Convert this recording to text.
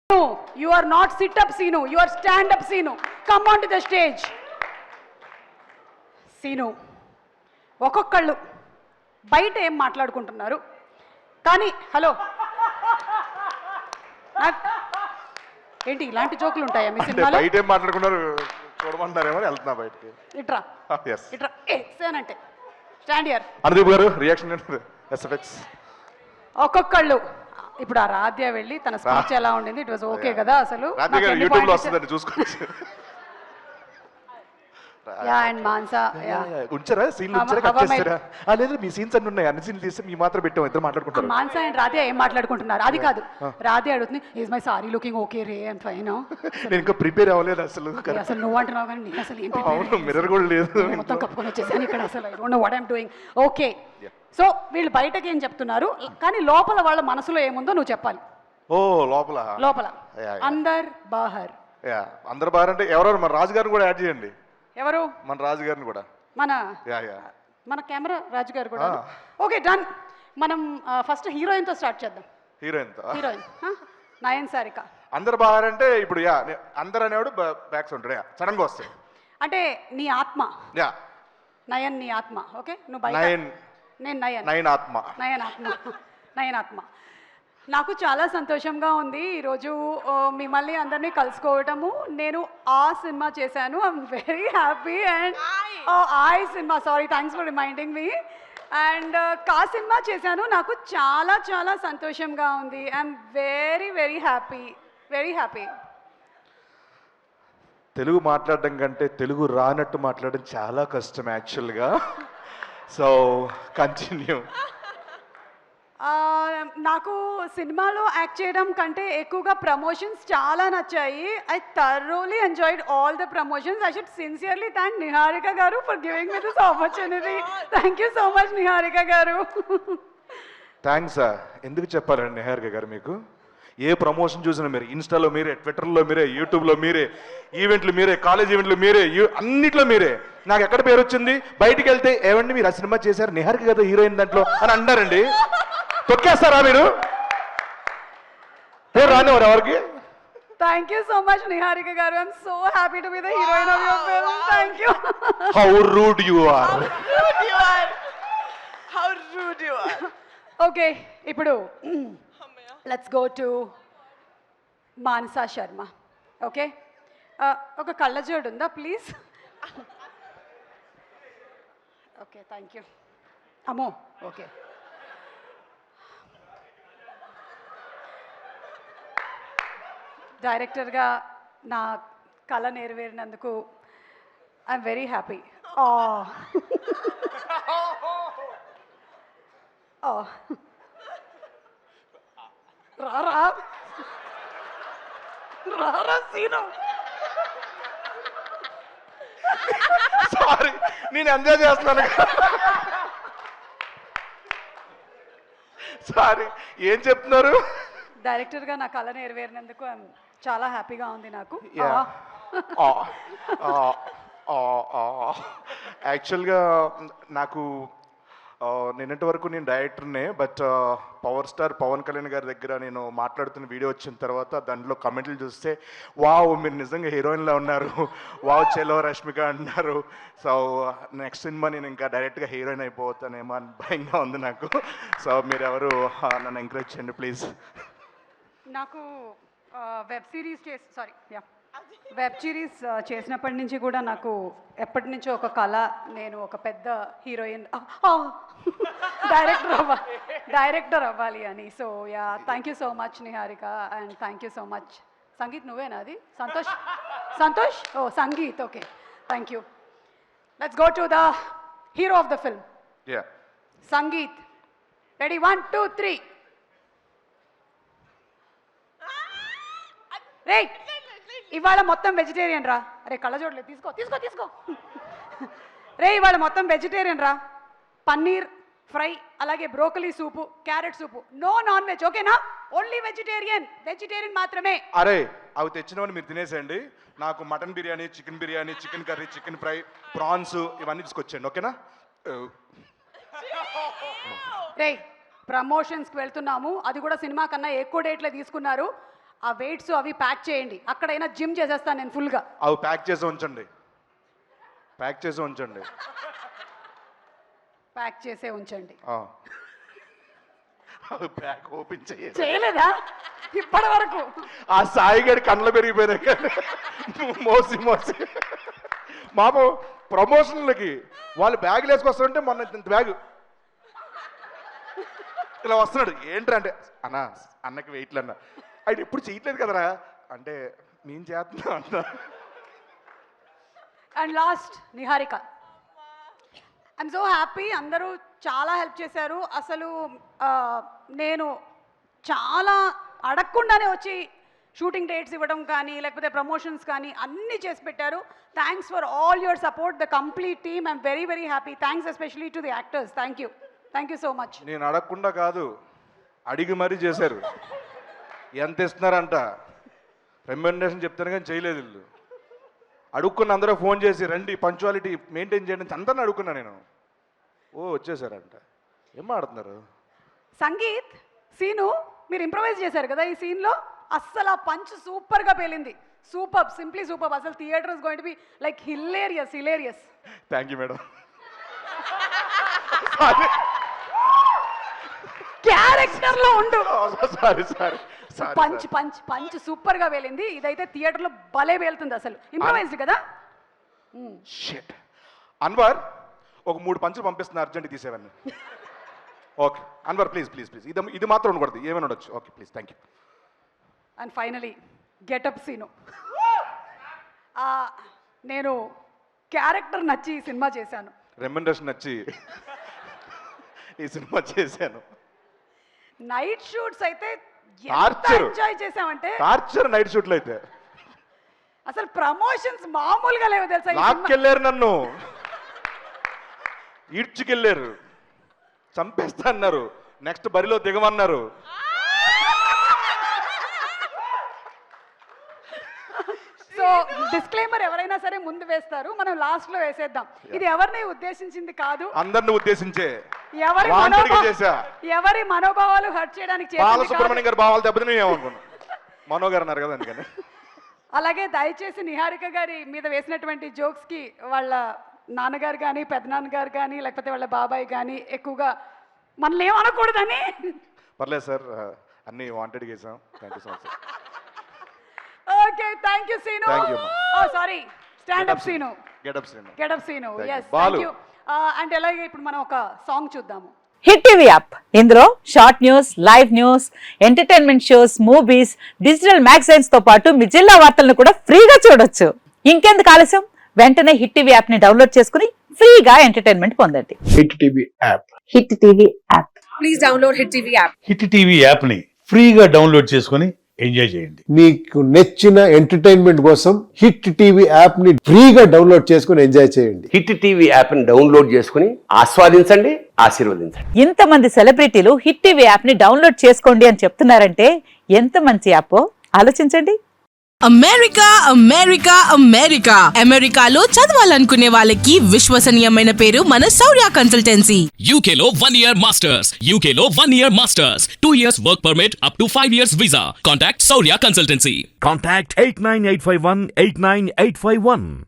No, you are not sit-up Sinu. You are stand-up Sinu. Come on to the stage. Sinu, ఒక్కొక్కళ్ళు బయట ఏం మాట్లాడుకుంటున్నారు కానీ hello ఏంటి ఇలాంటి జోకులు ఉంటాయా మీ సినిమాలో? బయట ఏం మాట్లాడుకున్నారు చూడమంటారేమో వెళ్తున్నా బయటికి. ఇట్రా ఇట్రా అంటే స్టాండ్ హియర్. అనుదీప్ గారు రియాక్షన్ ఎస్ఎఫ్ఎక్స్. ఒక్కొక్కళ్ళు ఇప్పుడు ఆ రాధ్య వెళ్ళి తన స్పీచ్ ఎలా ఉండింది, ఇట్ వాజ్ ఓకే కదా? అసలు రాధ్య గారు యూట్యూబ్ లో వస్తుందండి చూసుకోవచ్చు. యా అండ్ మాన్సా ఉంచారా సీన్లు ఉంచారా కట్ చేస్తారా? లేదు మీ సీన్స్ అన్ని ఉన్నాయి, అన్ని సీన్లు తీస్తే మీ మాత్రం పెట్టాం, ఇద్దరు మాట్లాడుకుంటారు. మాన్సా అండ్ రాధ్య ఏం మాట్లాడుకుంటున్నారు అది కాదు. రాధ్య అడుగుతుంది is my sorry looking okay ray and fine. నేను ఇంకా ప్రిపేర్ అవ్వలేదు అసలు. అసలు నువ్వు అంటున్నావు కానీ నేను అసలు ఏం అవును మిర్రర్ కూడా లేదు, మొత్తం కప్పుకొని వచ్చేసాను ఇక్కడ. అసలు I don't know what I'm doing. Okay so వీళ్ళు బయటకి ఏం చెప్తున్నారు కానీ లోపల వాళ్ళ మనసులో ఏముందో నువ్వు చెప్పాలి. ఓ లోపల లోపల అందర్ బాహర్. అందరు బాహర్ అంటే ఎవరెవరు? మన రాజు గారిని కూడా యాడ్ చేయండి. ఎవరు? మన రాజు గారిని కూడా. మన కెమెరా రాజు గారు కూడా. Okay done. మనం ఫస్ట్ హీరోయిన్ తో స్టార్ట్ చేద్దాం. హీరోయిన్ నయన్ సారిక. అందరు బాహర్ అంటే ఇప్పుడు అందరు అనేవాడు బ్యాక్స్ ఉంటాడు, సడన్ గా వస్తాయి అంటే నీ ఆత్మ. నయన్ నీ ఆత్మ. ఓకే నువ్వు బయట, నేను నయన్ ఆత్మ. నయన్ ఆత్మ. నాకు చాలా సంతోషంగా ఉంది ఈరోజు మిమ్మల్ని అందరినీ కలుసుకోవటము. నేను ఆ సినిమా చేశాను, I'm very happy. And I సినిమా, sorry thanks for reminding me. And కా సినిమా చేశాను, నాకు చాలా చాలా సంతోషంగా ఉంది. I'm very very happy, very happy. Telugu మాట్లాడడం కంటే తెలుగు రానట్టు మాట్లాడడం చాలా కష్టం యాక్చువల్గా. So continue. నాకు సినిమాలో యాక్ట్ చేయడం కంటే ఎక్కువగా ప్రమోషన్స్ చాలా నచ్చాయి. I thoroughly enjoyed all the promotions. I should sincerely thank Niharika garu for giving me this opportunity. Thank you so much Niharika గారు. థ్యాంక్స్. ఎందుకు చెప్పాలండి నిహారిక గారు, మీకు ఏ ప్రమోషన్ చూసినా మీరే, ఇన్స్టాలో మీరే, ట్విట్టర్లో మీరే, యూట్యూబ్లో మీరే, ఈవెంట్లు మీరే, కాలేజ్ ఈవెంట్లు మీరే, అన్నిట్లో మీరే. నాకు ఎక్కడ పేరు వచ్చింది, బయటికి వెళ్తే ఏమండి మీరు ఆ సినిమా చేశారు, నిహారిక కదా హీరోయిన్ దాంట్లో అని అంటారండి. తొక్కేస్తారా మీరు? పేరు రానివారు ఎవరికి? Thank you so much Niharika garu. I'm so happy to be the heroine of your film. Thank you. How rude you are. Okay ఇప్పుడు let's go to Manasa Sharma. Okay ఒక కళ్ళజోడు ఉందా ప్లీజ్? Okay thank you. అమ్మో ఓకే. డైరెక్టర్గా నా కళ నెరవేరినందుకు ఐఎమ్ వెరీ హ్యాపీ. రారా రారా సీను. సారీ నేను ఎంజాయ్ చేస్తున్నాను. సారీ ఏం చెప్తున్నారు? డైరెక్టర్గా నా కళ నెరవేరినందుకు చాలా హ్యాపీగా ఉంది నాకు. యాక్చువల్గా నాకు నిన్నటి వరకు నేను డైరెక్టర్నే, but power star Pawan Kalyan garu దగ్గర నేను మాట్లాడుతున్న వీడియో వచ్చిన తర్వాత దాంట్లో కమెంట్లు చూస్తే వావ్ మీరు నిజంగా హీరోయిన్లా ఉన్నారు, వావ్ చెలో రష్మిక అంటున్నారు. సో నెక్స్ట్ సినిమా నేను ఇంకా డైరెక్ట్గా హీరోయిన్ అయిపోతానేమో అని భయంగా ఉంది నాకు. సో మీరు ఎవరు నన్ను ఎంకరేజ్ చేయండి ప్లీజ్. నాకు వెబ్ సిరీస్ చేసినప్పటి నుంచి కూడా నాకు ఎప్పటి నుంచో ఒక కళ, నేను ఒక పెద్ద హీరోయిన్ డైరెక్టర్ అవ్వాలి అని. So ya thank you so much Niharika and thank you so much. Sangeet నువ్వేనా అది? సంతోష్ ఓ Sangeet. Okay thank you. Let's go to the hero of the film Sangeet. Ready 1 2 3. రే ఇవాళ మొత్తం వెజిటేరియన్ రా. అరే కళ్ళజోడలే తీసుకో తీసుకో తీసుకో. రే ఇవాళ మొత్తం వెజిటేరియన్ రా. పన్నీర్ ఫ్రై, అలాగే బ్రోకలీ సూపు, క్యారెట్ సూపు, నో నాన్ వెజ్ ఓకేనా? ఓన్లీ వెజిటేరియన్ మాత్రమే. అరే అవి తెచ్చినవని మీరు తినేసేయండి. నాకు mutton biryani, chicken biryani, chicken curry, chicken fry, prawns ఇవన్నీ తీసుకొచ్చేయండి ఓకేనా? రే ప్రమోషన్స్కి వెళ్తున్నాము, అది కూడా సినిమా కన్నా ఎక్కువ డేట్లో తీసుకున్నారు. ఆ వెయిట్స్ అవి ప్యాక్ చేయండి, అక్కడైనా జిమ్ చేసేస్తాను నేను ఫుల్గా. అవి ప్యాక్ చేసి ఉంచండి, ప్యాక్ చేసి ఉంచండి. ప్యాక్ చేసే ఉంచండి. అవి ప్యాక్ ఓపెన్ చేయాలి. చేయలేదా ఇప్పటి వరకు? ఆ సాయిగడి కళ్ళ పెరిగిపోయినాయి కానీ మోసి మోసి మాపు ప్రమోషన్లకి వాళ్ళు బ్యాగులు వేసుకొస్తారంటే మొన్న ఇంత బ్యాగు ఇలా వస్తున్నాడు. ఏంట్రా అంటే అన్నకి వెయిట్లు అన్న, ఆయన ఎప్పుడు చేయట్లేదు కదరా అంటే నేను చేస్తున్నా అంట. And last Niharika, I'm so happy. అందరూ చాలా హెల్ప్ చేశారు. అసలు నేను చాలా అడగకుండానే వచ్చి షూటింగ్ డేట్స్ ఇవ్వడం కానీ లేకపోతే ప్రమోషన్స్ కానీ అన్నీ చేసి పెట్టారు. Thanks for all your support, the complete team. I'm very very happy. Thanks especially to the actors. Thank you so much. నేను అడగకుండా కాదు, అడిగి మరీ చేశారు. ఎంత ఇస్తున్నారంట రెమ్యునరేషన్ చెప్తాను కానీ చేయలేదు వీళ్ళు. అడుక్కున్న అందరూ ఫోన్ చేసి రండి పంచువాలిటీ మెయింటైన్ చేయండి అందరిని అడుక్కున్నా నేను. వచ్చేసారంట. ఏం ఆడుతున్నారు? సంగీత్, సీను మీరు ఇంప్రవైజ్ చేశారు కదా ఈ సీన్లో, అస్సలు ఆ పంచ్ సూపర్గా పేలింది. Super, simply super. అసలు theatre is going to be like hilarious. Thank you madam. క్యారెక్టర్లో ఉండు. సారీ పంచ్ సూపర్ గా వేలింది. ఇదైతే థియేటర్ లో భలే వేలుతుంది. అసలు ఇంప్రవైజ్డ్ కదా. షిట్ అన్వర్, ఒక 3 పంచులు పంపిస్తున్నా, అర్జెంట్ తీసేవన్నీ. Okay Anwar please please please, ఇది మాత్రం ఉండకూడదు, ఏమైనా ఉండొచ్చు. Okay please, thank you. And finally getup Seenu. నేను క్యారెక్టర్ నచ్చి ఈ సినిమా చేశాను, రెమ్యునరేషన్ నచ్చి ఈ సినిమా చేశాను. నైట్ షూట్స్ అయితే టార్చర్ ఎంజాయ్ చేసామంటే టార్చర్. నైట్ షూట్లు అయితే అసలు ప్రమోషన్స్ మామూలుగా లేవు తెలుసా. లాక్కెళ్ళారు, నన్ను ఈడ్చుకెళ్ళారు, చంపేస్తా అన్నారు, నెక్స్ట్ బరిలో దిగమన్నారు. సో డిస్క్లైమర్ ఎవరైనా సరే ముందు వేస్తారు, మనం లాస్ట్ లో వేసేద్దాం. ఇది ఎవరిని ఉద్దేశించింది కాదు, అందరిని ఉద్దేశించే ఎవరి మనోభావాలు హర్ట్ చేయడానికి బాలసుబ్రహ్మణ్యం గారు భావాలు దెబ్బతిని ఏమనుకున్నాను, మనో గారు అన్నారు కదా అందుకని. అలాగే దయచేసి నిహారిక గారి మీద వేసినటువంటి జోక్స్ కి వాళ్ళ నాన్నగారు కానీ పెద్దనాన్నగారు కానీ లేకపోతే వాళ్ళ బాబాయ్ కానీ ఎక్కువగా మనల్ని ఏమనకూడదని. పర్లేదు సార్, అన్ని వాంటెడ్ చేసాం. Thank you so much. Okay thank you Seenu. Sorry stand up Seenu, getup Seenu. yes thank you. And అలాగే ఇప్పుడు మనం ఒక సాంగ్ చూద్దాము. హిట్ టీవీ యాప్, ఇందులో short news, live news, entertainment shows, movies, digital magazines తో పాటు మీ జిల్లా వార్తలను కూడా ఫ్రీగా చూడొచ్చు. ఇంకెందుకు ఆలస్యం, వెంటనే హిట్ టీవీ యాప్ ని డౌన్లోడ్ చేసుకుని ఫ్రీగా ఎంటర్టైన్మెంట్ పొందండి. Hit TV app, hit TV app, please download hit TV app. Hit TV app ని ఫ్రీగా డౌన్లోడ్ చేసుకుని ఎంజాయ్ చేయండి. మీకు నచ్చిన ఎంటర్టైన్మెంట్ కోసం హిట్ టీవీ యాప్ ని ఫ్రీగా డౌన్లోడ్ చేసుకుని ఎంజాయ్ చేయండి. హిట్ టీవీ యాప్ ని డౌన్లోడ్ చేసుకుని ఆస్వాదించండి, ఆశీర్వదించండి. ఇంతమంది సెలబ్రిటీలు హిట్ టీవీ యాప్ ని డౌన్లోడ్ చేసుకోండి అని చెప్తున్నారంటే ఎంత మంచి యాప్ ఆలోచించండి. అమెరికా అమెరికాలో చదవాలనుకునే వాళ్ళకి విశ్వసనీయమైన పేరు మన శౌర్య కన్సల్టెన్సీ. UK లో 1 year masters, UK లో 1 year masters, 2 years work permit up to 5 years visa. Contact Saurya Consultancy. Contact 89851 89851.